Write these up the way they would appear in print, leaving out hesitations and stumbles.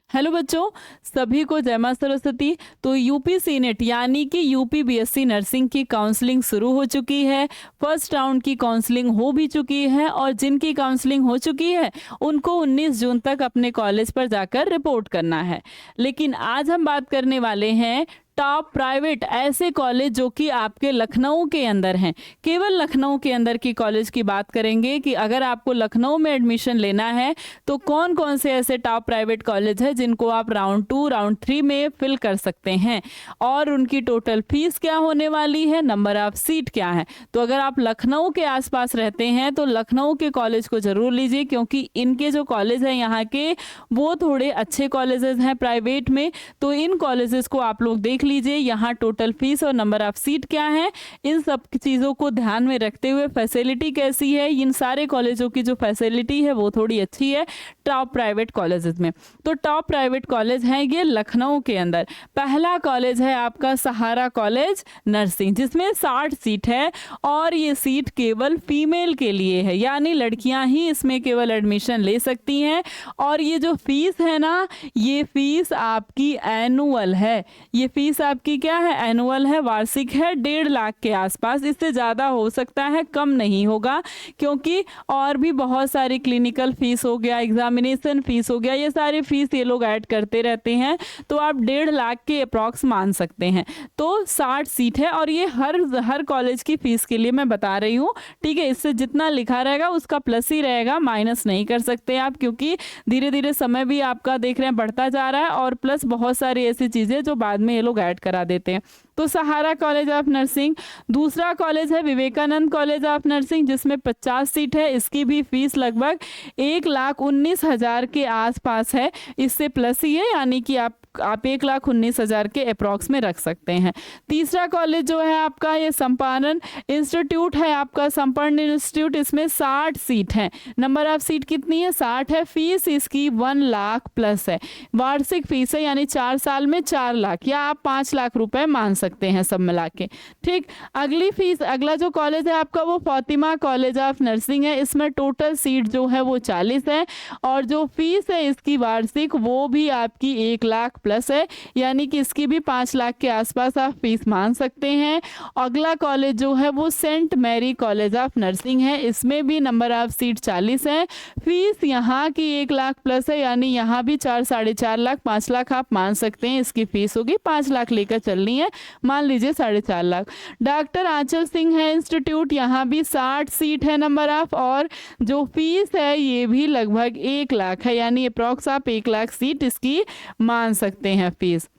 Hello बच्चों, सभी को जय मां सरस्वती। तो यूपी सीनेट यानी कि यूपी बीएससी नर्सिंग की काउंसलिंग शुरू हो चुकी है। फर्स्ट राउंड की काउंसलिंग हो भी चुकी है और जिनकी काउंसलिंग हो चुकी है उनको 19 जून तक अपने कॉलेज पर जाकर रिपोर्ट करना है। लेकिन आज हम बात करने वाले हैं टॉप प्राइवेट ऐसे कॉलेज जो कि आपके लखनऊ के अंदर हैं। केवल लखनऊ के अंदर की कॉलेज की बात करेंगे कि अगर आपको लखनऊ में एडमिशन लेना है तो कौन कौन से ऐसे टॉप प्राइवेट कॉलेज है जिनको आप राउंड 2 राउंड 3 में फिल कर सकते हैं और उनकी टोटल फीस क्या होने वाली है, नंबर ऑफ सीट क्या है। तो अगर आप लखनऊ के आसपास रहते हैं तो लखनऊ के कॉलेज को जरूर लीजिए, क्योंकि इनके जो कॉलेज हैं यहाँ के वो थोड़े अच्छे कॉलेजेस हैं प्राइवेट में। तो इन कॉलेजेस को आप लोग देख लीजिए, यहाँ टोटल फीस और नंबर ऑफ सीट क्या है, इन सब चीज़ों को ध्यान में रखते हुए फैसिलिटी कैसी है, इन सारे कॉलेजों की जो फैसिलिटी है वो थोड़ी अच्छी है टॉप प्राइवेट कॉलेजेस में। तो टॉप प्राइवेट कॉलेज हैं ये लखनऊ के अंदर। पहला कॉलेज है आपका सहारा कॉलेज नर्सिंग, जिसमें 60 सीट है और ये सीट केवल फीमेल के लिए है, यानी लड़कियां ही इसमें केवल एडमिशन ले सकती हैं। और ये जो फीस है ना, ये फीस आपकी एनुअल है। ये फीस आपकी क्या है, एनुअल है, वार्षिक है, 1.5 लाख के आसपास। इससे ज़्यादा हो सकता है, कम नहीं होगा, क्योंकि और भी बहुत सारी क्लिनिकल फीस हो गया, एग्जामिनेशन फीस हो गया, ये सारी फीस ये लोग ऐड करते रहते हैं। तो आप 1.5 लाख के अप्रॉक्स मान सकते हैं। तो 60 सीट है और ये हर कॉलेज की फीस के लिए मैं बता रही हूँ, ठीक है। इससे जितना लिखा रहेगा उसका प्लस ही रहेगा, माइनस नहीं कर सकते आप, क्योंकि धीरे धीरे समय भी आपका देख रहे हैं बढ़ता जा रहा है और प्लस बहुत सारी ऐसी चीज़ें जो बाद में ये लोग ऐड करा देते हैं। तो सहारा कॉलेज ऑफ नर्सिंग। दूसरा कॉलेज है विवेकानंद कॉलेज ऑफ नर्सिंग, जिसमें 50 सीट है। इसकी भी फीस लगभग 1,19,000 के आसपास है, इससे प्लस ही है, यानी कि आप 1,19,000 के अप्रॉक्स में रख सकते हैं। तीसरा कॉलेज जो है आपका ये संपादन इंस्टीट्यूट है, आपका संपन्न इंस्टीट्यूट, इसमें 60 सीट है। नंबर ऑफ सीट कितनी है, 60 है। फीस इसकी 1 लाख प्लस है, वार्षिक फीस है, यानी 4 साल में 4 लाख या आप 5 लाख रुपए मान सकते हैं सब मिला के, ठीक। अगला जो कॉलेज है आपका वो फातिमा कॉलेज ऑफ नर्सिंग है। इसमें टोटल सीट जो है वो 40 है और जो फीस है इसकी वार्षिक वो भी आपकी 1 लाख प्लस है, यानी कि इसकी भी 5 लाख के आसपास आप फीस मान सकते हैं। अगला कॉलेज जो है वो Saint Mary College of Nursing है। इसमें भी नंबर ऑफ सीट 40 है, फीस यहाँ की 1 लाख प्लस है, यानी यहाँ भी 4 साढ़े 4 लाख 5 लाख आप मान सकते हैं इसकी फीस होगी। 5 लाख लेकर चलनी है, मान लीजिए 4.5 लाख। डॉक्टर आंचल सिंह है इंस्टीट्यूट, यहाँ भी 60 सीट है नंबर ऑफ, और जो फीस है ये भी लगभग 1 लाख है, यानी अप्रॉक्स आप 1 लाख सीट इसकी मान सकते हैं फीस।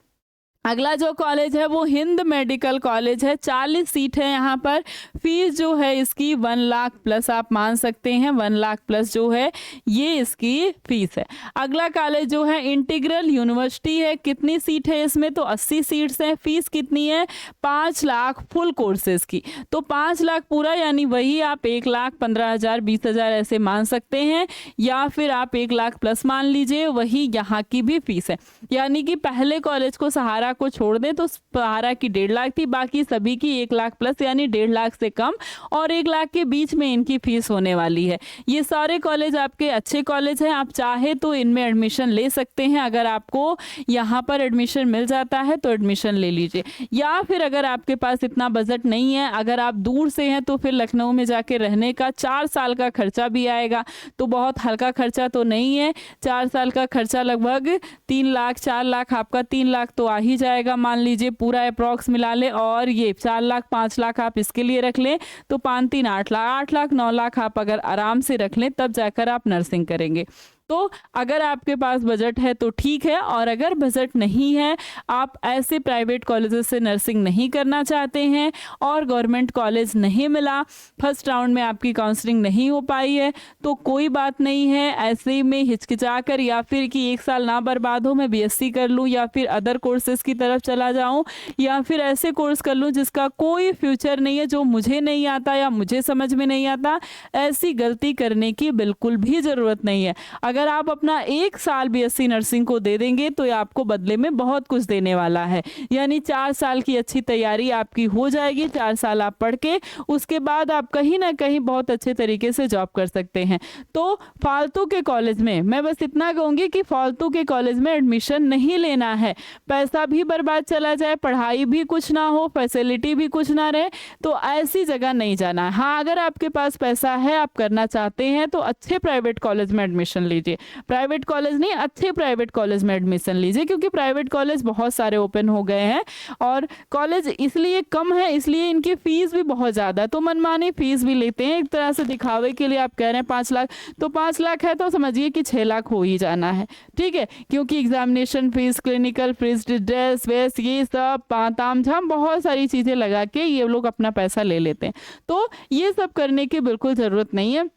अगला जो कॉलेज है वो हिंद मेडिकल कॉलेज है, 40 सीट है यहाँ पर। फीस जो है इसकी 1 लाख प्लस आप मान सकते हैं, 1 लाख प्लस जो है ये इसकी फीस है। अगला कॉलेज जो है इंटीग्रल यूनिवर्सिटी है, कितनी सीट है इसमें, तो 80 सीट्स हैं। फीस कितनी है, 5 लाख फुल कोर्सेज की। तो 5 लाख पूरा, यानी वही आप 1,15,000 20,000 ऐसे मान सकते हैं, या फिर आप 1 लाख प्लस मान लीजिए, वही यहाँ की भी फीस है। यानी कि पहले कॉलेज को सहारा को छोड़ दें तो सहारा की 1.5 लाख थी, बाकी सभी की 1 लाख प्लस, यानी 1.5 लाख से कम और 1 लाख के बीच में इनकी फीस होने वाली है। ये सारे कॉलेज आपके अच्छे कॉलेज हैं, आप चाहे तो इनमें एडमिशन ले सकते हैं। अगर आपको यहाँ पर एडमिशन मिल जाता है तो एडमिशन ले लीजिए, या फिर अगर आपके पास इतना बजट नहीं है, अगर आप दूर से हैं, तो फिर लखनऊ में जाके रहने का 4 साल का खर्चा भी आएगा। तो बहुत हल्का खर्चा तो नहीं है, 4 साल का खर्चा लगभग 3 लाख 4 लाख, आपका 3 लाख तो आ ही जाएगा, मान लीजिए पूरा अप्रॉक्स मिला ले, और ये 4 लाख 5 लाख आप इसके लिए रख लें तो 5 3 8 लाख 8 लाख 9 लाख आप अगर आराम से रख लें तब जाकर आप नर्सिंग करेंगे। तो अगर आपके पास बजट है तो ठीक है, और अगर बजट नहीं है, आप ऐसे प्राइवेट कॉलेजेस से नर्सिंग नहीं करना चाहते हैं और गवर्नमेंट कॉलेज नहीं मिला, फर्स्ट राउंड में आपकी काउंसलिंग नहीं हो पाई है, तो कोई बात नहीं है। ऐसे में हिचकिचाकर या फिर कि 1 साल ना बर्बाद हो, मैं बीएससी कर लूँ या फिर अदर कोर्सेज की तरफ चला जाऊँ, या फिर ऐसे कोर्स कर लूँ जिसका कोई फ्यूचर नहीं है, जो मुझे नहीं आता या मुझे समझ में नहीं आता, ऐसी गलती करने की बिल्कुल भी ज़रूरत नहीं है। अगर आप अपना 1 साल बीएससी नर्सिंग को दे देंगे तो ये आपको बदले में बहुत कुछ देने वाला है। यानी 4 साल की अच्छी तैयारी आपकी हो जाएगी। 4 साल आप पढ़ के उसके बाद आप कहीं ना कहीं बहुत अच्छे तरीके से जॉब कर सकते हैं। तो फालतू के कॉलेज में मैं बस इतना कहूँगी कि फालतू के कॉलेज में एडमिशन नहीं लेना है। पैसा भी बर्बाद चला जाए, पढ़ाई भी कुछ ना हो, फैसिलिटी भी कुछ ना रहे, तो ऐसी जगह नहीं जाना है। हाँ, अगर आपके पास पैसा है, आप करना चाहते हैं तो अच्छे प्राइवेट कॉलेज में एडमिशन लीजिए। प्राइवेट कॉलेज नहीं, अच्छे प्राइवेट कॉलेज में एडमिशन लीजिए, क्योंकि प्राइवेट कॉलेज बहुत सारे ओपन हो गए हैं और कॉलेज इसलिए कम है, इसलिए इनकी फीस भी बहुत ज़्यादा है, तो मनमानी फीस भी लेते हैं। एक तरह से दिखावे के लिए आप कह रहे हैं 5 लाख, तो 5 लाख है तो समझिए कि 6 लाख हो ही जाना है, ठीक है, क्योंकि examination fees, clinical fees, dress वेस, ये सब ताम झाम बहुत सारी चीज़ें लगा के ये लोग अपना पैसा ले लेते हैं। तो ये सब करने की बिल्कुल ज़रूरत नहीं है।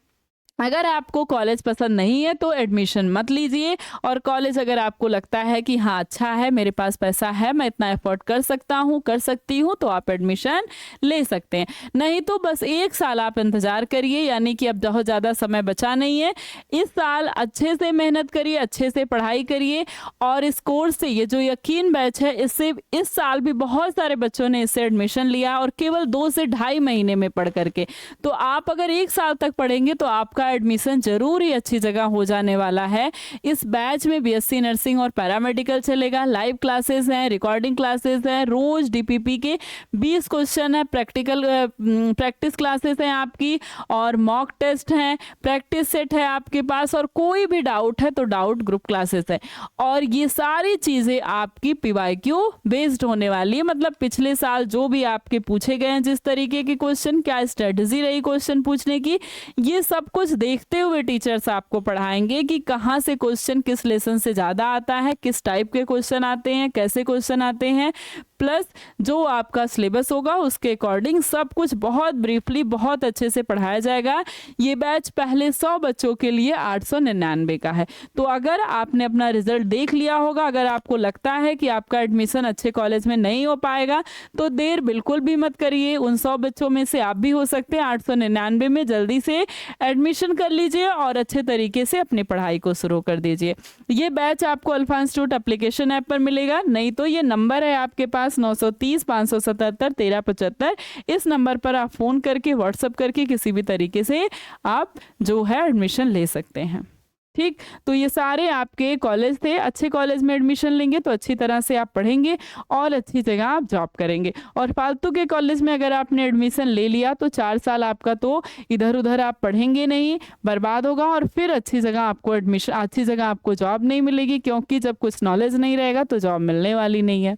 अगर आपको कॉलेज पसंद नहीं है तो एडमिशन मत लीजिए, और कॉलेज अगर आपको लगता है कि हाँ अच्छा है, मेरे पास पैसा है, मैं इतना एफोर्ड कर सकता हूँ, कर सकती हूँ, तो आप एडमिशन ले सकते हैं। नहीं तो बस 1 साल आप इंतज़ार करिए, यानी कि अब बहुत ज़्यादा समय बचा नहीं है। इस साल अच्छे से मेहनत करिए, अच्छे से पढ़ाई करिए, और इस कोर्स से, ये जो यकीन बैच है, इससे इस साल भी बहुत सारे बच्चों ने इससे एडमिशन लिया, और केवल 2 से ढाई महीने में पढ़ करके। तो आप अगर 1 साल तक पढ़ेंगे तो आपका एडमिशन जरूर ही अच्छी जगह हो जाने वाला है। इस बैच में बीएससी नर्सिंग और पैरामेडिकल चलेगा, लाइव क्लासेस हैं, रिकॉर्डिंग क्लासेस हैं, रोज डीपीपी के 20 क्वेश्चन है, प्रैक्टिस क्लासेस हैं आपकी, और मॉक टेस्ट हैं, प्रैक्टिस सेट है आपके पास, और कोई भी डाउट है तो डाउट ग्रुप क्लासेस है। और ये सारी चीज़ें आपकी पीवाईक्यू बेस्ड होने वाली है, मतलब पिछले साल जो भी आपके पूछे गए हैं जिस तरीके के क्वेश्चन, क्या स्ट्रेटजी रही क्वेश्चन पूछने की, ये सब कुछ देखते हुए टीचर्स आपको पढ़ाएंगे कि कहाँ से क्वेश्चन किस लेसन से ज़्यादा आता है, किस टाइप के क्वेश्चन आते हैं, कैसे क्वेश्चन आते हैं, प्लस जो आपका सिलेबस होगा उसके अकॉर्डिंग सब कुछ बहुत ब्रीफली बहुत अच्छे से पढ़ाया जाएगा। ये बैच पहले 100 बच्चों के लिए 899 का है। तो अगर आपने अपना रिजल्ट देख लिया होगा, अगर आपको लगता है कि आपका एडमिशन अच्छे कॉलेज में नहीं हो पाएगा, तो देर बिल्कुल भी मत करिए। उन 100 बच्चों में से आप भी हो सकते हैं। 899 में जल्दी से एडमिशन कर लीजिए और अच्छे तरीके से अपनी पढ़ाई को शुरू कर दीजिए। ये बैच आपको अल्फा इंस्टीट्यूट एप्लीकेशन ऐप पर मिलेगा, नहीं तो ये नंबर है आपके पास 930 577 1375। इस नंबर पर आप फ़ोन करके, व्हाट्सएप करके किसी भी तरीके से आप जो है एडमिशन ले सकते हैं। ठीक, तो ये सारे आपके कॉलेज थे। अच्छे कॉलेज में एडमिशन लेंगे तो अच्छी तरह से आप पढ़ेंगे और अच्छी जगह आप जॉब करेंगे। और फालतू के कॉलेज में अगर आपने एडमिशन ले लिया तो 4 साल आपका तो इधर उधर आप पढ़ेंगे नहीं, बर्बाद होगा, और फिर अच्छी जगह आपको जॉब नहीं मिलेगी, क्योंकि जब कुछ नॉलेज नहीं रहेगा तो जॉब मिलने वाली नहीं है।